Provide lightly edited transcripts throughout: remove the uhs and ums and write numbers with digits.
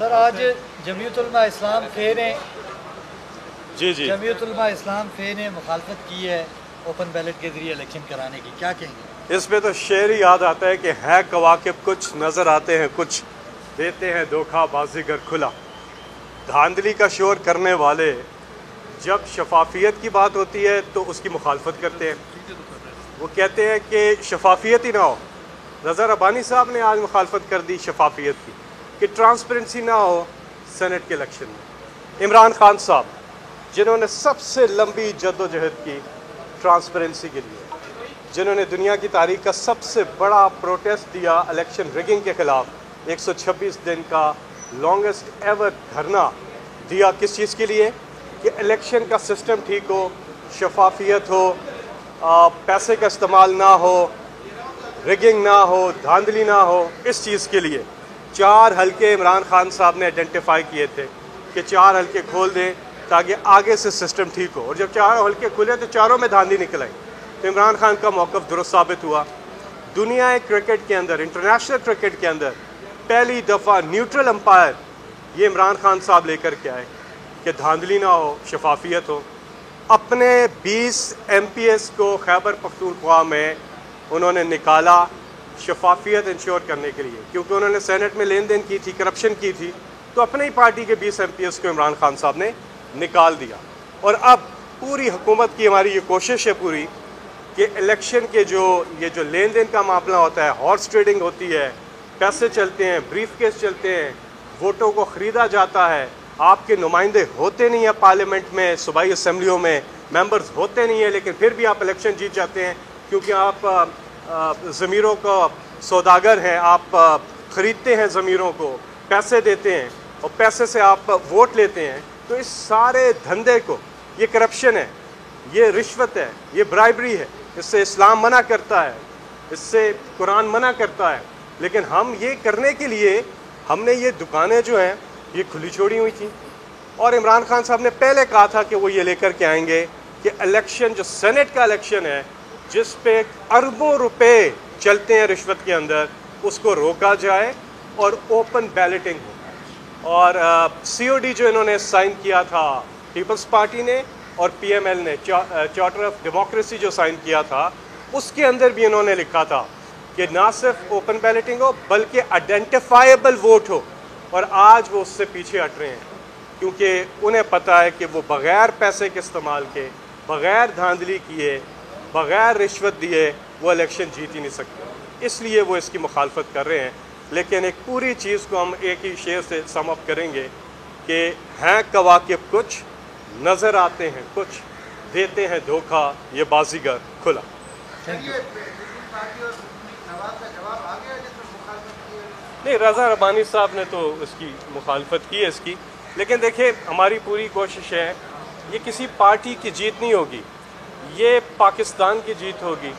Sir आज जमीयत उलमा इस्लाम फ़े ने जमीयत उलमा इस्लाम फ़े ने मुखालफत की है ओपन बैलेट के ज़रिए इलेक्शन कराने की, क्या कहेंगे? इसमें तो शेर ही याद आता है कि है कवाकिब कुछ नज़र आते हैं कुछ, देते हैं धोखा बाजीगर खुला। धांधली का शोर करने वाले जब शफाफियत की बात होती है तो उसकी मुखालफत करते हैं। वो कहते हैं कि शफाफियत ही ना हो। रज़ा रब्बानी साहब ने आज मुखालफत कर दी शफाफियत की कि ट्रांसपेरेंसी ना हो सेनेट के इलेक्शन में। इमरान खान साहब जिन्होंने सबसे लंबी जद्दोजहद की ट्रांसपेरेंसी के लिए, जिन्होंने दुनिया की तारीख का सबसे बड़ा प्रोटेस्ट दिया इलेक्शन रिगिंग के ख़िलाफ़, 126 दिन का लॉन्गेस्ट एवर धरना दिया, किस चीज़ के लिए? कि इलेक्शन का सिस्टम ठीक हो, शफाफियत हो, पैसे का इस्तेमाल ना हो, रिगिंग ना हो, धांधली ना हो। इस चीज़ के लिए 4 हलके इमरान खान साहब ने आइडेंटिफाई किए थे कि 4 हलके खोल दें ताकि आगे से सिस्टम ठीक हो। और जब 4 हलके खुले तो चारों में धांधली निकल आई। तो इमरान खान का मौक़िफ़ दुरुस्त साबित हुआ। दुनिया क्रिकेट के अंदर, इंटरनेशनल क्रिकेट के अंदर पहली दफ़ा न्यूट्रल अंपायर ये इमरान खान साहब लेकर के आए कि धांधली ना हो, शफाफियत हो। अपने 20 MPs को खैबर पख्तूनख्वा में उन्होंने निकाला शफाफियत इंश्योर करने के लिए, क्योंकि उन्होंने सेनेट में लेन देन की थी, करप्शन की थी। तो अपनी ही पार्टी के 20 MPs को इमरान खान साहब ने निकाल दिया। और अब पूरी हुकूमत की हमारी ये कोशिश है पूरी कि इलेक्शन के ये जो लेन देन का मामला होता है, हॉर्स ट्रेडिंग होती है, पैसे चलते हैं, ब्रीफ केस चलते हैं, वोटों को ख़रीदा जाता है, आपके नुमाइंदे होते नहीं हैं पार्लियामेंट में, सूबाई असम्बलियों में मेंबर्स होते नहीं हैं, लेकिन फिर भी आप इलेक्शन जीत जाते हैं क्योंकि आप ज़मीरों का सौदागर हैं, आप ख़रीदते हैं ज़मीरों को, पैसे देते हैं और पैसे से आप वोट लेते हैं। तो इस सारे धंधे को, ये करप्शन है, ये रिश्वत है, ये ब्राइबरी है, इससे इस्लाम मना करता है, इससे कुरान मना करता है। लेकिन हम ये करने के लिए हमने ये दुकानें जो हैं ये खुली छोड़ी हुई थी। और इमरान खान साहब ने पहले कहा था कि वो ये लेकर के आएंगे कि इलेक्शन, जो सेनेट का इलेक्शन है जिस पे अरबों रुपए चलते हैं रिश्वत के अंदर, उसको रोका जाए और ओपन बैलेटिंग हो। और COD जो इन्होंने साइन किया था पीपल्स पार्टी ने और PML ने, चार्टर ऑफ डेमोक्रेसी जो साइन किया था, उसके अंदर भी इन्होंने लिखा था कि ना सिर्फ ओपन बैलेटिंग हो बल्कि आइडेंटिफाइबल वोट हो। और आज वो उससे पीछे हट रहे हैं क्योंकि उन्हें पता है कि वो बग़ैर पैसे के इस्तेमाल के, बग़ैर धांधली किए, बग़ैर रिश्वत दिए वो इलेक्शन जीत ही नहीं सकते। इसलिए वो इसकी मुखालफत कर रहे हैं। लेकिन एक पूरी चीज़ को हम एक ही शेर से सम अप करेंगे कि हैं कवाकिब कुछ, नज़र आते हैं कुछ, देते हैं धोखा ये बाजीगर खुला। नहीं, रज़ा रब्बानी साहब ने तो इसकी मुखालफत की है इसकी। लेकिन देखिए, हमारी पूरी कोशिश है, ये किसी पार्टी की जीत नहीं होगी, ये पाकिस्तान की जीत होगी,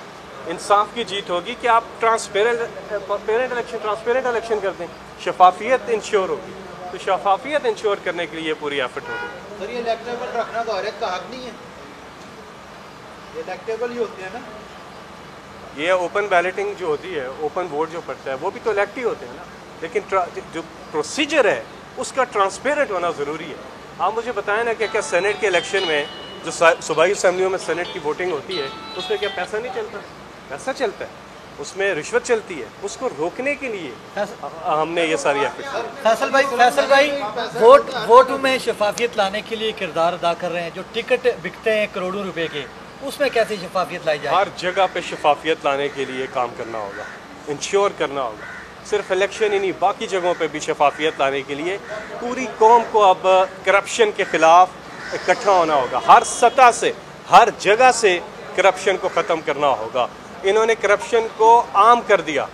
इंसाफ की जीत होगी कि आप ट्रांसपेरेंट इलेक्शन कर दें, शफाफियत इंश्योर होगी। तो शफाफियत इंश्योर करने के लिए पूरी एफर्ट होगी। सर ये इलेक्टेबल रखना तो हर एक का हक नहीं है, इलेक्टेबल ही होते हैं ना। ये ओपन बैलेटिंग जो होती है, ओपन वोट जो पड़ता है, वो भी तो इलेक्ट ही होते हैं ना। लेकिन जो प्रोसीजर है उसका ट्रांसपेरेंट होना ज़रूरी है। आप मुझे बताएं ना कि क्या सेनेट के इलेक्शन में जो सूबाई असम्बलियों में सेनेट की वोटिंग होती है उसमें क्या पैसा नहीं चलता? पैसा चलता है, उसमें रिश्वत चलती है। उसको रोकने के लिए हमने ये सारी एफर्ट। फैसल भाई वोट में शफाफियत लाने के लिए किरदार अदा कर रहे हैं। जो टिकट बिकते हैं करोड़ों रुपए के, उसमें कैसे शफाफियत लाई जाए? हर जगह पे शफाफियत लाने के लिए काम करना होगा, इंश्योर करना होगा। सिर्फ इलेक्शन ही नहीं, बाकी जगहों पे भी शफाफियत लाने के लिए पूरी कौम को अब करप्शन के ख़िलाफ़ इकट्ठा होना होगा। हर सतह से, हर जगह से करप्शन को ख़त्म करना होगा। इन्होंने करप्शन को आम कर दिया,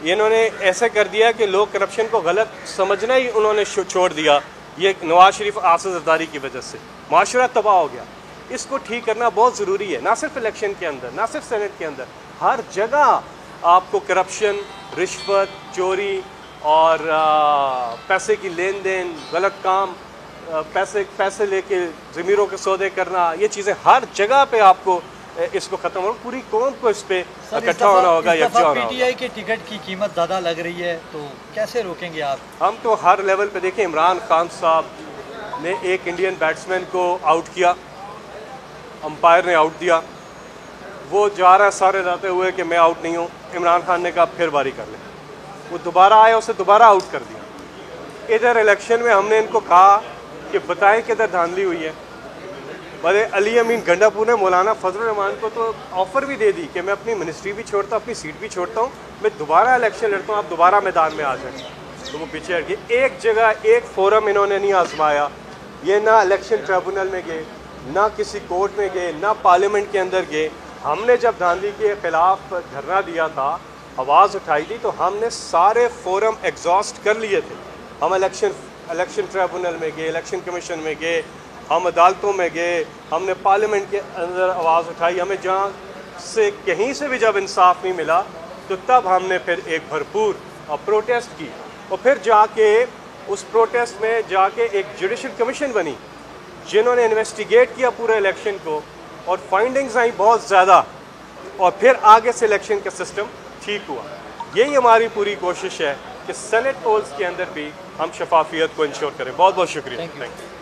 इन्होंने ऐसे कर दिया कि लोग करप्शन को गलत समझना ही उन्होंने छोड़ दिया। ये नवाज शरीफ आसिफ जरदारी की वजह से माशरा तबाह हो गया। इसको ठीक करना बहुत ज़रूरी है, ना सिर्फ इलेक्शन के अंदर, ना सिर्फ सेनेट के अंदर, हर जगह आपको करप्शन, रिश्वत, चोरी और पैसे की लेन देन, गलत काम, पैसे लेके ज़मीरों के सौदे करना, ये चीज़ें हर जगह पे आपको इसको ख़त्म हो, पूरी कौम को इस पर सर, इकट्ठा होना होगा, इस यकजा दफ़ा होना होगा। पीटीआई की टिकट की कीमत ज़्यादा लग रही है, तो कैसे रोकेंगे आप? हम तो हर लेवल पे देखें, इमरान खान साहब ने एक इंडियन बैट्समैन को आउट किया, अंपायर ने आउट दिया, वो जा रहा है सारे जाते हुए कि मैं आउट नहीं हूँ। इमरान खान ने कहा फिर बारी कर ले, वो दोबारा आया, उसे दोबारा आउट कर दिया। इधर इलेक्शन में हमने इनको कहा कि बताएं किधर धांधली हुई है। बड़े अली अमीन गंडापुर ने मौलाना फजल रहमान को तो ऑफ़र भी दे दी कि मैं अपनी मिनिस्ट्री भी छोड़ता हूँ, अपनी सीट भी छोड़ता हूँ, मैं दोबारा इलेक्शन लड़ता हूँ, आप दोबारा मैदान में आ जाए। तो वो पीछे हट गए। एक जगह एक फोरम इन्होंने नहीं आजमाया, ये ना इलेक्शन ट्रिब्यूनल में गए, ना किसी कोर्ट में गए, ना पार्लियामेंट के अंदर गए। हमने जब धांधली के ख़िलाफ़ धरना दिया था, आवाज़ उठाई थी, तो हमने सारे फोरम एग्जॉस्ट कर लिए थे। हम इलेक्शन ट्रिब्यूनल में गए, इलेक्शन कमीशन में गए, हम अदालतों में गए, हमने पार्लियामेंट के अंदर आवाज़ उठाई। हमें जहाँ से कहीं से भी जब इंसाफ नहीं मिला, तो तब हमने फिर एक भरपूर प्रोटेस्ट की, और फिर जाके उस प्रोटेस्ट में जाके एक जुडिशल कमीशन बनी, जिन्होंने इन्वेस्टिगेट किया पूरे इलेक्शन को, और फाइंडिंग्स आई बहुत ज़्यादा, और फिर आगे से इलेक्शन का सिस्टम ठीक हुआ। यही हमारी पूरी कोशिश है कि सेनेट पोल्स के अंदर भी हम शफाफियत को इंश्योर करें। बहुत बहुत शुक्रिया। Thank you.